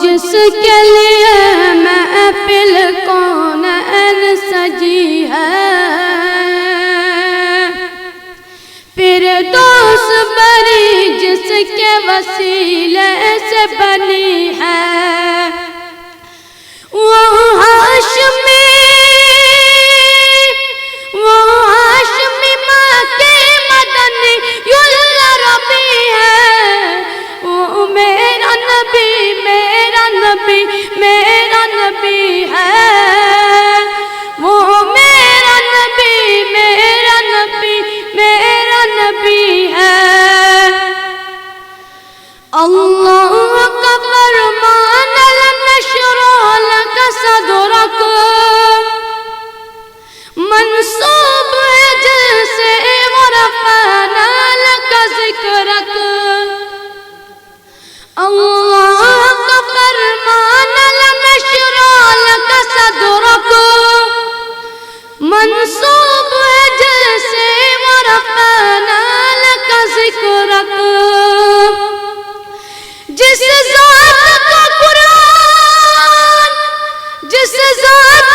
जिसके लिए महफिल कौनैन सजी है, फिरदौस बरी जिसके वसीले से बनी है, वो हाशमी माँ के मदनी युल्लरबी है, वो मेरा नबी मेरा नबी मेरा नबी है, वो मेरा नबी मेरा नबी मेरा नबी है। अल्लाह का फरमान अलम नशरह लक सदरक मंसूब है जैसे वरफ़अना लक ज़िक्रक। अल्लाह का फरमान अलम नशरह लक सदरक मंसूब है जैसे वरफ़अना लक ज़िक्रक। जिस ज़ात का कुरान जिस ज़ात